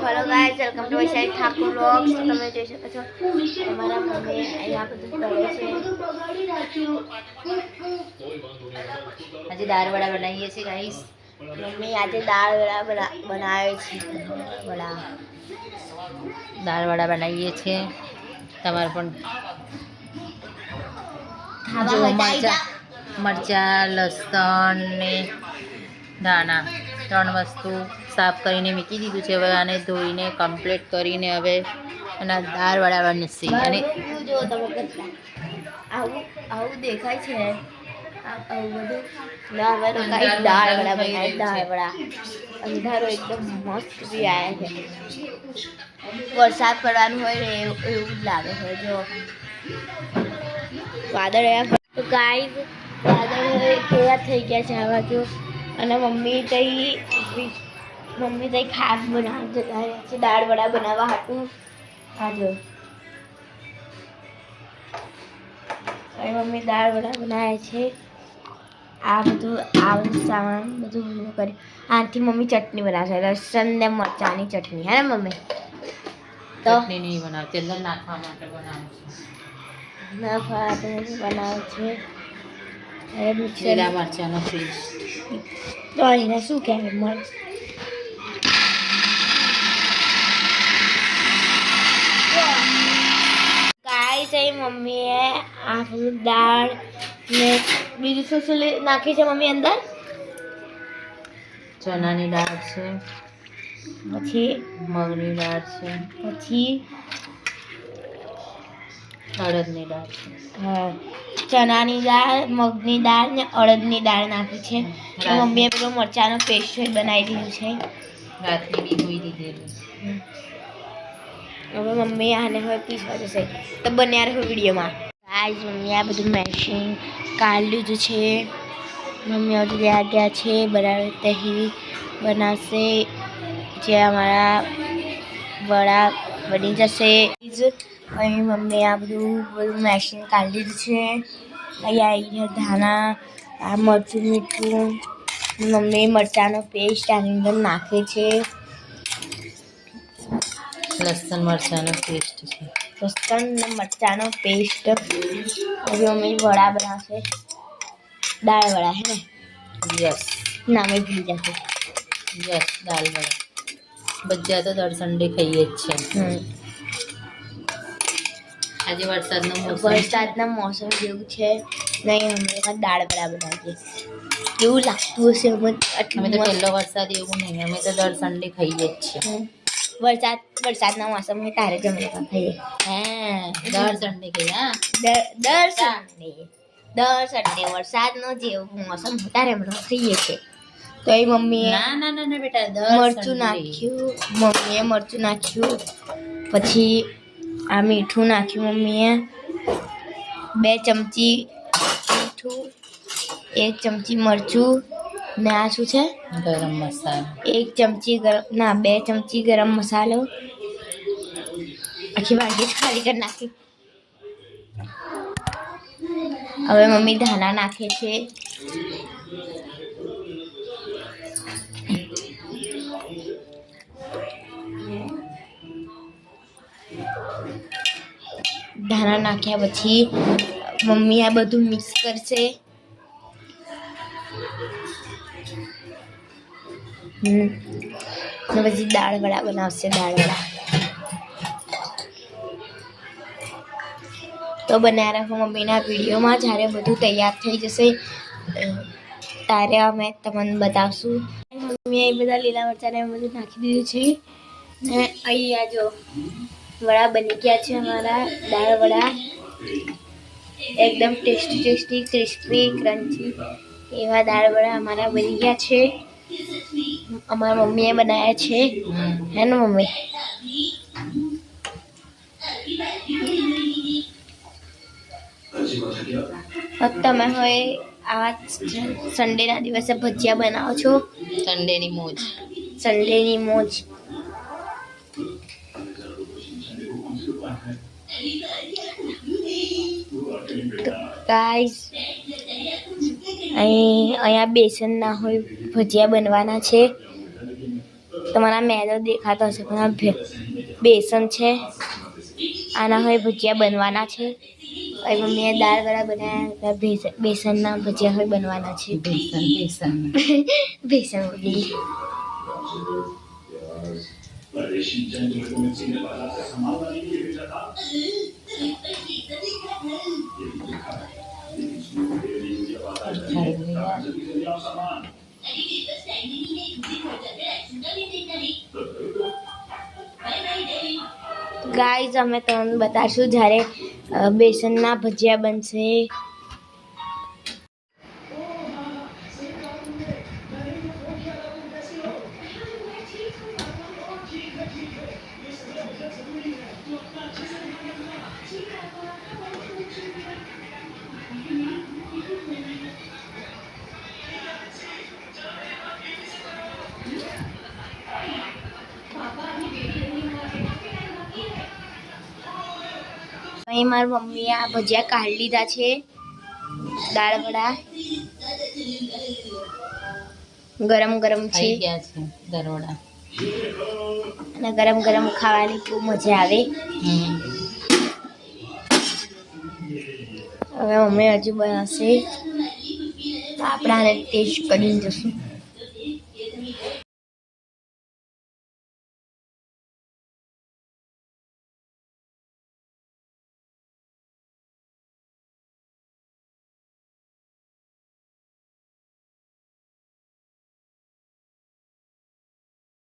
Hello guys welcome to Vaishali Thakur vlogs. तो તમે જોઈ શકો છો અમારા મમ્મી અહીંયા બધું કરે છે। આજે દાળ વડા બનાવીએ છીએ ગાઈસ। મમ્મી આજે દાળ વડા બનાવે છે। દાળ વડા બનાવીએ છીએ। તમારે પણ જો મરચાં લસણ ને ધાણા ત્રણ વસ્તુ સાફ કરીને મૂકી દીધું છે। હવે આને ધોઈને કમ્પ્લીટ કરીને હવે એના દાળ વડા બનશે। અને જો તમે કેટલા આવું દેખાય છે આવું બધું ના હવે તો કાંઈ દાળ વડા બનાવે। દાળ વડા અંધારો એકદમ મસ્ત બી આવ્યા છે। વરસાદ પડવાનું હોય ને એવું જ લાગે છે। જો વાદળ આવ્યા તો ગાઈસ વાદળ કેવા થઈ ગયા છે આવા જો। અને મમ્મી તઈ ખાસ બનાવવા જતા રહ્યા છે દાળ વડા બનાવવા હાટું। આ જો મમ્મી દાળ વડા બનાવે છે। આ બધું સામાન બધું ભેગું કરી આથી મમ્મી ચટણી બનાવશે લસણ ને મરચાંની ચટણી હે ને મમ્મી? તો ચટણી નહીં બનાવતી અંદર નાખવા માટે બનાવું બનાવે છે। લીલા મરચાંનો પેસ્ટ તો એને શું કહેવાય ગાઈસ એ મમ્મીએ આ બધું દાળ ને બીજું શું નાખી છે મમ્મી અંદર? ચણાની દાળ છે, પછી મગની દાળ છે, પછી અડદની દાળ છે। હા ચણાની દાળ મગની દાળ ને અડદની દાળ નાખી છે। મમ્મીએ પેલો મરચાંનો પેસ્ટ બનાવી દીધું છે। રાતની ભીગોઈ દીધેલું। હવે મમ્મી આને હવે પીસવા જશે તો બન્યા રહો વિડીયોમાં। ગાઈસ મમ્મી આ બધું મેશિંગ કાઢી લીધું છે। મમ્મી હજુ ત્યાં ગયા છે બરાબર તહી બનાવશે જે અમારા વડા બની જશે। અહીં મમ્મી આ બધું મેશિંગ કાઢી લીધું છે। અહીંયા ધાણા આ મરચું મીઠું મમ્મી મરચાંનો પેસ્ટ આની અંદર નાખે છે। લસણ મરચાંનો પેસ્ટ છે, લસણ ને મરચાંનો પેસ્ટ। હવે મમ્મી વડા બનાવશે દાળ વડા હે ને? યસ નામે ભૂલી જશે। યસ દાળ વડા બધા તો દર સન્ડે ખાઈએ જ છે। આજે વરસાદના મોસમ જેવું છે નહીં હમણાં દાળ વડા બનાવીએ એવું લાગતું હશે। અમે તો પહેલો વરસાદ એવું નહીં, અમે તો દર સન્ડે ખાઈએ જ છીએ। વરસાદના મોસમ હોય તારે જ અમે ખાઈએ। હે દર સન્ડે ખાઈએ? હા દર સન્ડે વરસાદનો જેવું મોસમ હોય તારે અમે ખાઈએ છીએ। તો એ મમ્મીએ ના બેટા મરચું નાખ્યું, મમ્મીએ મરચું નાખ્યું, પછી આ મીઠું નાખ્યું મમ્મીએ 2 ચમચી મીઠું 1 ચમચી મરચું ને આ શું છે ગરમ મસાલો 1 ચમચી 2 ચમચી ગરમ મસાલો આખી વાટકી ખાલી કરી નાખી। હવે મમ્મી ધાણા નાખે છે। ધાણા નાખ્યા પછી મમ્મી આ બધું મિક્સ કરશે। પછી દાળ વડા બનાવશે દાળ વડા તો બન્યા રહો મમ્મીના વિડીયોમાં। જ્યારે બધું તૈયાર થઈ જશે ત્યારે અમે તમને બતાવશું। મમ્મીએ એ બધા લીલા મરચાંને બધું નાખી દીધું છે ને અહીંયા જો વડા બની ગયા છે અમારા દાળ વડા એકદમ ટેસ્ટી ક્રિસ્પી ક્રન્ચી એવા દાળ વડા અમારા બની ગયા છે। અમારા મમ્મીએ બનાવ્યા છે હે ને મમ્મી? તમે હવે આ સન્ડેના દિવસે ભજીયા બનાવો છો? સન્ડેની મોજ ગાઈસ અહીંયા બેસન ના હોય ભજીયા બનવાના છે। તમારા મેદો દેખાતો હશે પણ આ બેસન છે. આના હવે ભજીયા બનવાના છે. હવે મમ્મીએ દાળ વડા બનાવ્યા, બેસનના ભજીયા હવે બનવાના છે. બેસન બોલી. ગાઈઝ અમે તમને બતાવશું જ્યારે બેસનના ભજીયા બનશે. અહીં મારી મમ્મીએ આ ભજીયા કાઢી લીધા છે. દાળ વડા ગરમ ગરમ છે દરવડા અને ગરમ ગરમ ખાવાની બહુ મજા આવે. હવે મમ્મી હજુ બનાવશે, આપણે આને ટેસ્ટ કરીને જોશું.